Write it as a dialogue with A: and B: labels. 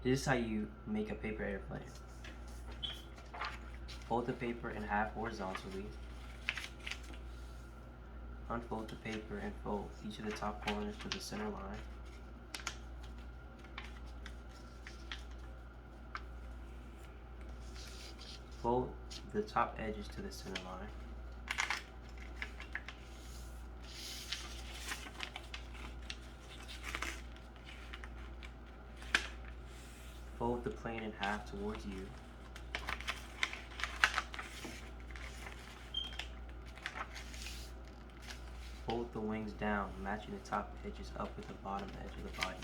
A: This is how you make a paper airplane. Fold the paper in half horizontally. Unfold the paper and fold each of the top corners to the center line. Fold the top edges to the center line. Fold the plane in half towards you. Fold the wings down, matching the top edges up with the bottom edge of the body.